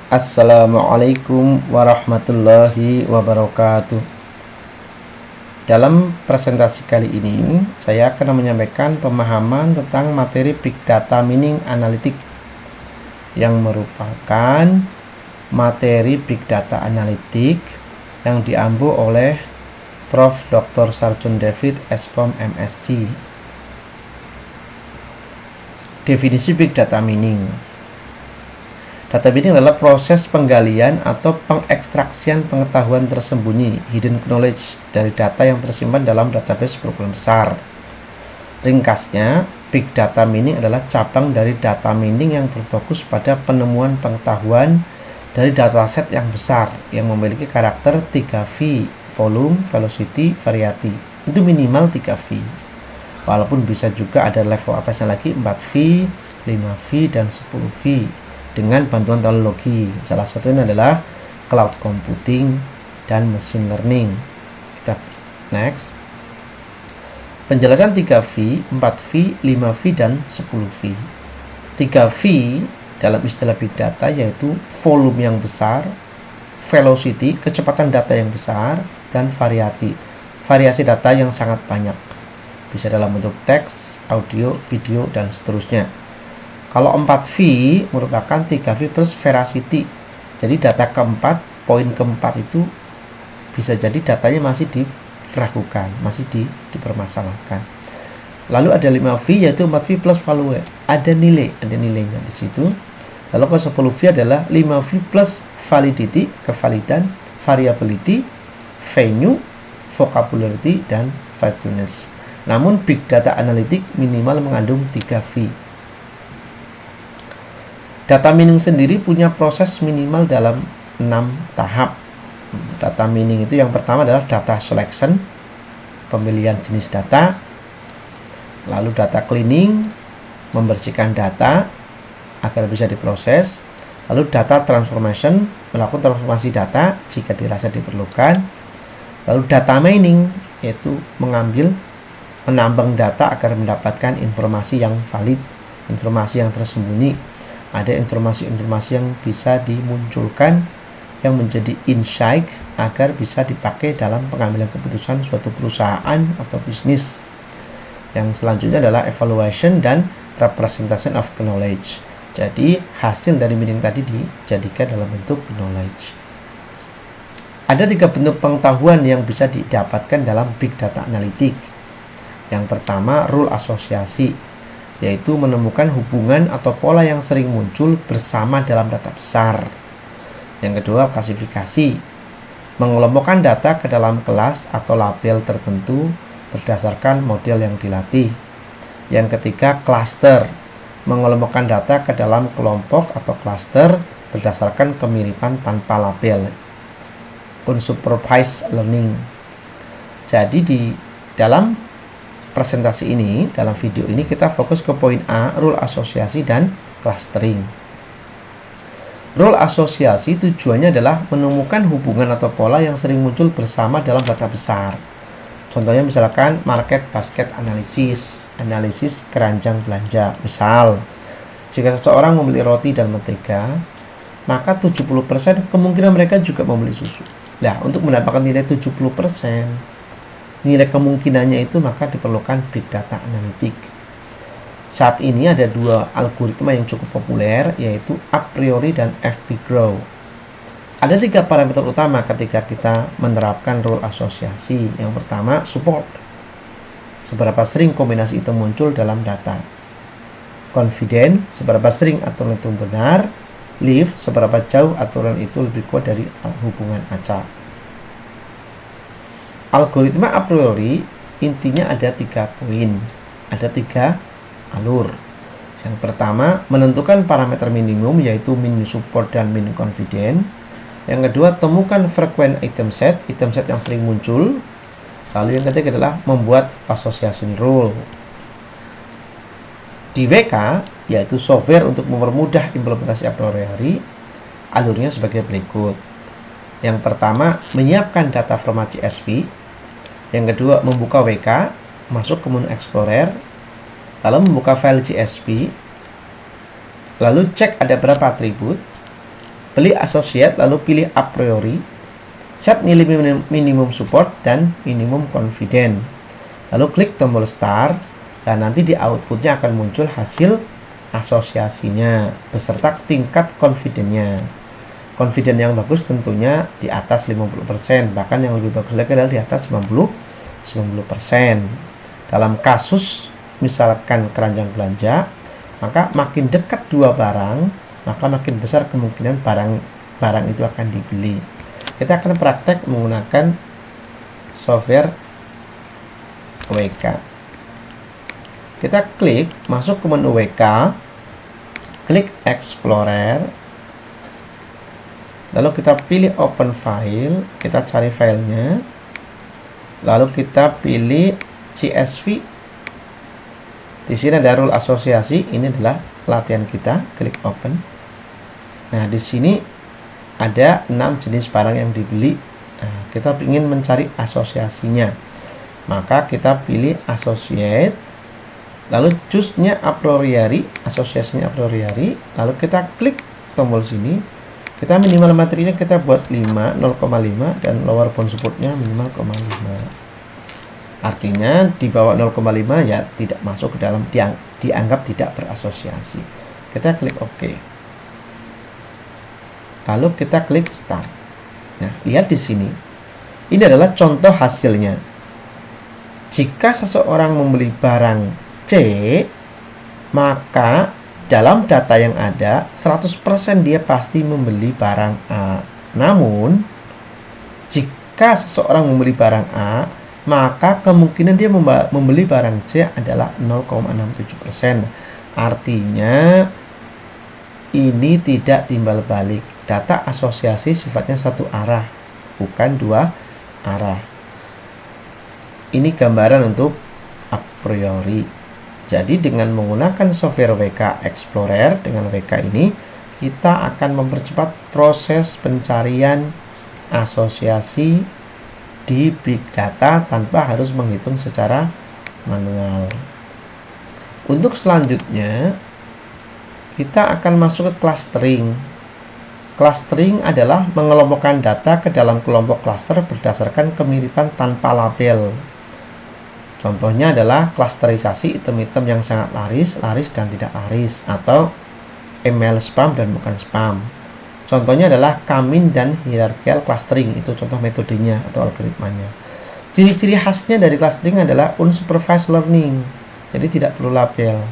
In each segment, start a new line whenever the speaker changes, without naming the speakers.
Assalamualaikum warahmatullahi wabarakatuh. Dalam presentasi kali ini, saya akan menyampaikan pemahaman tentang materi Big Data Mining Analytic yang merupakan materi Big Data Analytic yang diambil oleh Prof. Dr. Sarjun David Eskom MSc. Definisi Big Data Mining. Data mining adalah proses penggalian atau pengekstraksian pengetahuan tersembunyi, hidden knowledge, dari data yang tersimpan dalam database berukuran besar. Ringkasnya, Big Data Mining adalah cabang dari data mining yang berfokus pada penemuan pengetahuan dari dataset yang besar yang memiliki karakter 3V, volume, velocity, variety. Itu minimal 3V. Walaupun bisa juga ada level atasnya lagi 4V, 5V, dan 10V. Dengan bantuan teknologi, salah satunya adalah cloud computing dan machine learning. Kita next. Penjelasan 3V, 4V, 5V, dan 10V. 3V dalam istilah big data yaitu volume yang besar, velocity, kecepatan data yang besar, dan variasi data yang sangat banyak. Bisa dalam bentuk teks, audio, video, dan seterusnya. Kalau 4V merupakan 3V plus veracity. Jadi data keempat, poin keempat itu bisa jadi datanya masih diragukan, masih dipermasalahkan. Lalu ada 5V yaitu 4V plus value. Ada nilainya di situ. Lalu ke 10V adalah 5V plus validity, kevalidan, variability, venue, vocabulary, dan vagueness. Namun big data analytic minimal mengandung 3V. Data mining sendiri punya proses minimal dalam 6 tahap. Data mining itu yang pertama adalah data selection, pemilihan jenis data. Lalu data cleaning, membersihkan data agar bisa diproses. Lalu data transformation, melakukan transformasi data jika dirasa diperlukan. Lalu data mining, yaitu menambang data agar mendapatkan informasi yang valid, informasi yang tersembunyi. Ada informasi-informasi yang bisa dimunculkan yang menjadi insight agar bisa dipakai dalam pengambilan keputusan suatu perusahaan atau bisnis. Yang selanjutnya adalah evaluation dan representation of knowledge. Jadi hasil dari mining tadi dijadikan dalam bentuk knowledge. Ada 3 bentuk pengetahuan yang bisa didapatkan dalam big data analytic. Yang pertama, rule asosiasi, yaitu menemukan hubungan atau pola yang sering muncul bersama dalam data besar. Yang kedua, klasifikasi, mengelompokkan data ke dalam kelas atau label tertentu berdasarkan model yang dilatih. Yang ketiga, cluster, mengelompokkan data ke dalam kelompok atau cluster berdasarkan kemiripan tanpa label. Unsupervised learning. Jadi di dalam presentasi ini, dalam video ini kita fokus ke poin A, rule asosiasi dan clustering. Rule asosiasi tujuannya adalah menemukan hubungan atau pola yang sering muncul bersama dalam data besar. Contohnya misalkan market basket analysis, analisis keranjang belanja. Misal, jika seseorang membeli roti dan mentega, maka 70% kemungkinan mereka juga membeli susu. Nah, untuk mendapatkan nilai 70%, nilai kemungkinannya itu maka diperlukan big data analytic. Saat ini ada 2 algoritma yang cukup populer, yaitu a priori dan FP-GROW. Ada 3 parameter utama ketika kita menerapkan rule asosiasi. Yang pertama, support. Seberapa sering kombinasi itu muncul dalam data. Confident, seberapa sering aturan itu benar. Leave, seberapa jauh aturan itu lebih kuat dari hubungan acak. Algoritma a priori intinya ada 3 poin, ada 3 alur. Yang pertama, menentukan parameter minimum yaitu min support dan min confident. Yang kedua, temukan frequent item set yang sering muncul. Lalu yang ketiga adalah membuat association rule. Di WK, yaitu software untuk mempermudah implementasi a priori, alurnya sebagai berikut. Yang pertama, menyiapkan data format CSV. Yang kedua, membuka WK, masuk ke menu Explorer, lalu membuka file CSV, lalu cek ada berapa atribut, pilih associate, lalu pilih a priori, set nilai minimum support dan minimum confident, lalu klik tombol start, dan nanti di outputnya akan muncul hasil asosiasinya beserta tingkat confident-nya. Confident yang bagus tentunya di atas 50%, bahkan yang lebih bagus lagi adalah di atas 90%. Dalam kasus misalkan keranjang belanja, maka makin dekat dua barang, maka makin besar kemungkinan barang itu akan dibeli. Kita akan praktek menggunakan software WK. Kita klik masuk ke menu WK, klik Explorer, lalu kita pilih Open File, kita cari filenya, lalu kita pilih CSV. Di sini ada rule asosiasi, ini adalah latihan kita, klik Open. Nah, di sini ada 6 jenis barang yang dibeli. Nah, kita ingin mencari asosiasinya, maka kita pilih Associate, lalu choose-nya a priori, asosiasinya a priori, lalu kita klik tombol sini. Kita minimal materinya kita buat 5, 0,5, dan lower bound supportnya minimal 0,5. Artinya di bawah 0,5 ya tidak masuk ke dalam, dianggap tidak berasosiasi. Kita klik OK. Lalu kita klik Start. Nah, lihat di sini. Ini adalah contoh hasilnya. Jika seseorang membeli barang C, maka dalam data yang ada 100% dia pasti membeli barang A. Namun jika seseorang membeli barang A, maka kemungkinan dia membeli barang C adalah 0,67%. Artinya ini tidak timbal balik. Data asosiasi sifatnya satu arah, bukan dua arah. Ini gambaran untuk a priori. Jadi dengan menggunakan software WK Explorer, dengan WK ini kita akan mempercepat proses pencarian asosiasi di big data tanpa harus menghitung secara manual. Untuk selanjutnya kita akan masuk ke clustering. Clustering adalah mengelompokkan data ke dalam kelompok cluster berdasarkan kemiripan tanpa label. Contohnya adalah klasterisasi item-item yang sangat laris dan tidak laris, atau email spam dan bukan spam. Contohnya adalah Kamin dan hierarchical clustering, itu contoh metodenya atau algoritmanya. Ciri-ciri khasnya dari clustering adalah unsupervised learning, jadi tidak perlu label,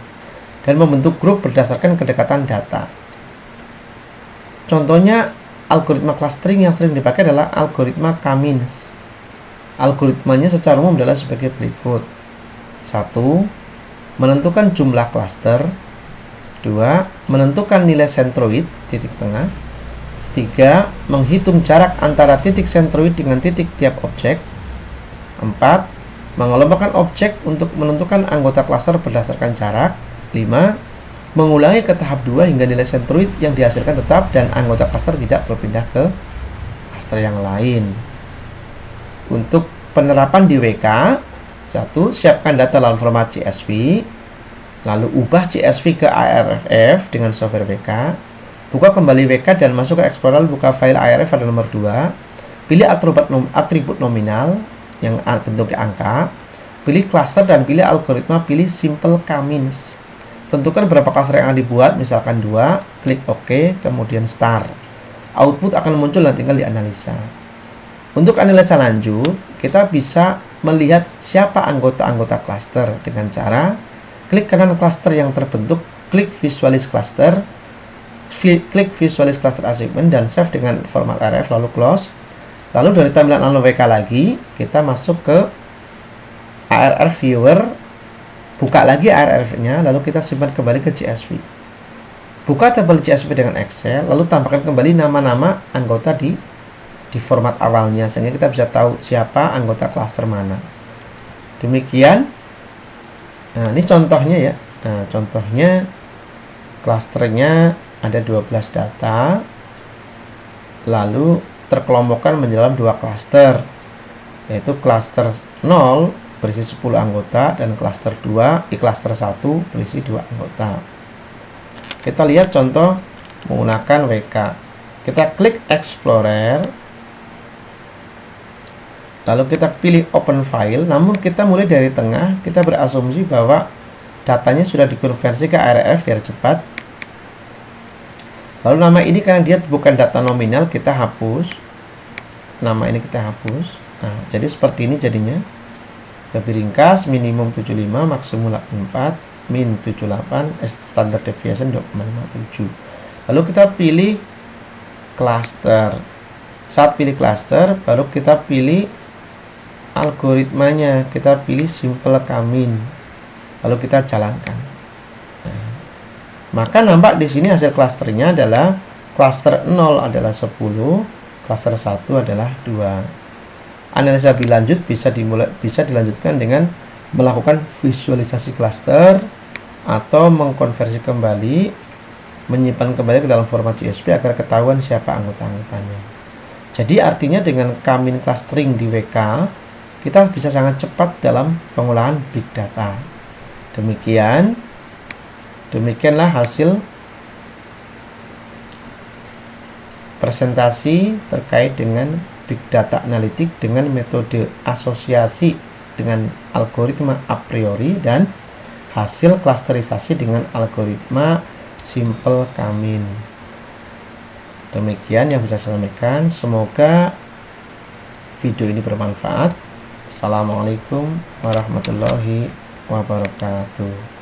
dan membentuk grup berdasarkan kedekatan data. Contohnya algoritma clustering yang sering dipakai adalah algoritma Kamins. Algoritmanya secara umum adalah sebagai berikut. 1. Menentukan jumlah klaster. 2. Menentukan nilai sentroid, titik tengah. 3. Menghitung jarak antara titik sentroid dengan titik tiap objek. 4. Mengelompokkan objek untuk menentukan anggota klaster berdasarkan jarak. 5. Mengulangi ke tahap 2 hingga nilai sentroid yang dihasilkan tetap dan anggota klaster tidak berpindah ke klaster yang lain. Untuk penerapan di WK, 1. Siapkan data dalam format CSV, lalu ubah CSV ke ARFF dengan software WK. Buka kembali WK dan masuk ke Explorer, buka file ARF pada nomor 2. Pilih atribut nominal yang bentuknya angka. Pilih cluster dan pilih algoritma, pilih simple Kamins. Tentukan berapa cluster yang akan dibuat, misalkan 2. Klik OK, kemudian Start. Output akan muncul dan tinggal dianalisa. Untuk analisa lanjut, kita bisa melihat siapa anggota-anggota cluster dengan cara klik kanan cluster yang terbentuk, klik visualize cluster, klik visualize cluster assignment dan save dengan format RF lalu close. Lalu dari tampilan WK lagi, kita masuk ke ARF viewer, buka lagi ARF-nya, lalu kita simpan kembali ke CSV. Buka tabel CSV dengan Excel, lalu tambahkan kembali nama-nama anggota di format awalnya, sehingga kita bisa tahu siapa anggota klaster mana. Demikian. Nah, ini contohnya ya. Nah, contohnya klasternya ada 12 data, lalu terkelompokkan menjadi dalam 2 klaster, yaitu klaster 0 berisi 10 anggota dan klaster 2 di klaster 1 berisi 2 anggota. Kita lihat contoh menggunakan WK. Kita klik Explorer, lalu kita pilih Open File. Namun kita mulai dari tengah, kita berasumsi bahwa datanya sudah dikonversi ke ARF biar cepat. Lalu nama ini karena dia bukan data nominal, kita hapus. Nama ini kita hapus. Nah, jadi seperti ini jadinya. Lebih ringkas, minimum 75, maksimum 84, min 78, standard deviation 2,57. Lalu kita pilih cluster. Saat pilih cluster, baru kita pilih algoritmanya. Kita pilih simple comin. Lalu kita jalankan. Nah, maka nampak di sini hasil clusternya adalah cluster 0 adalah 10, cluster 1 adalah 2. Analisa lebih lanjut bisa dilanjutkan dengan melakukan visualisasi cluster atau mengkonversi kembali, menyimpan kembali ke dalam format CSV agar ketahuan siapa anggota-anggotanya. Jadi artinya dengan comin clustering di WK, kita bisa sangat cepat dalam pengolahan big data. Demikianlah hasil presentasi terkait dengan Big Data Analytics dengan metode asosiasi dengan algoritma a priori dan hasil klasterisasi dengan algoritma simple comin. Demikian yang bisa saya sampaikan. Semoga video ini bermanfaat. Assalamualaikum warahmatullahi wabarakatuh.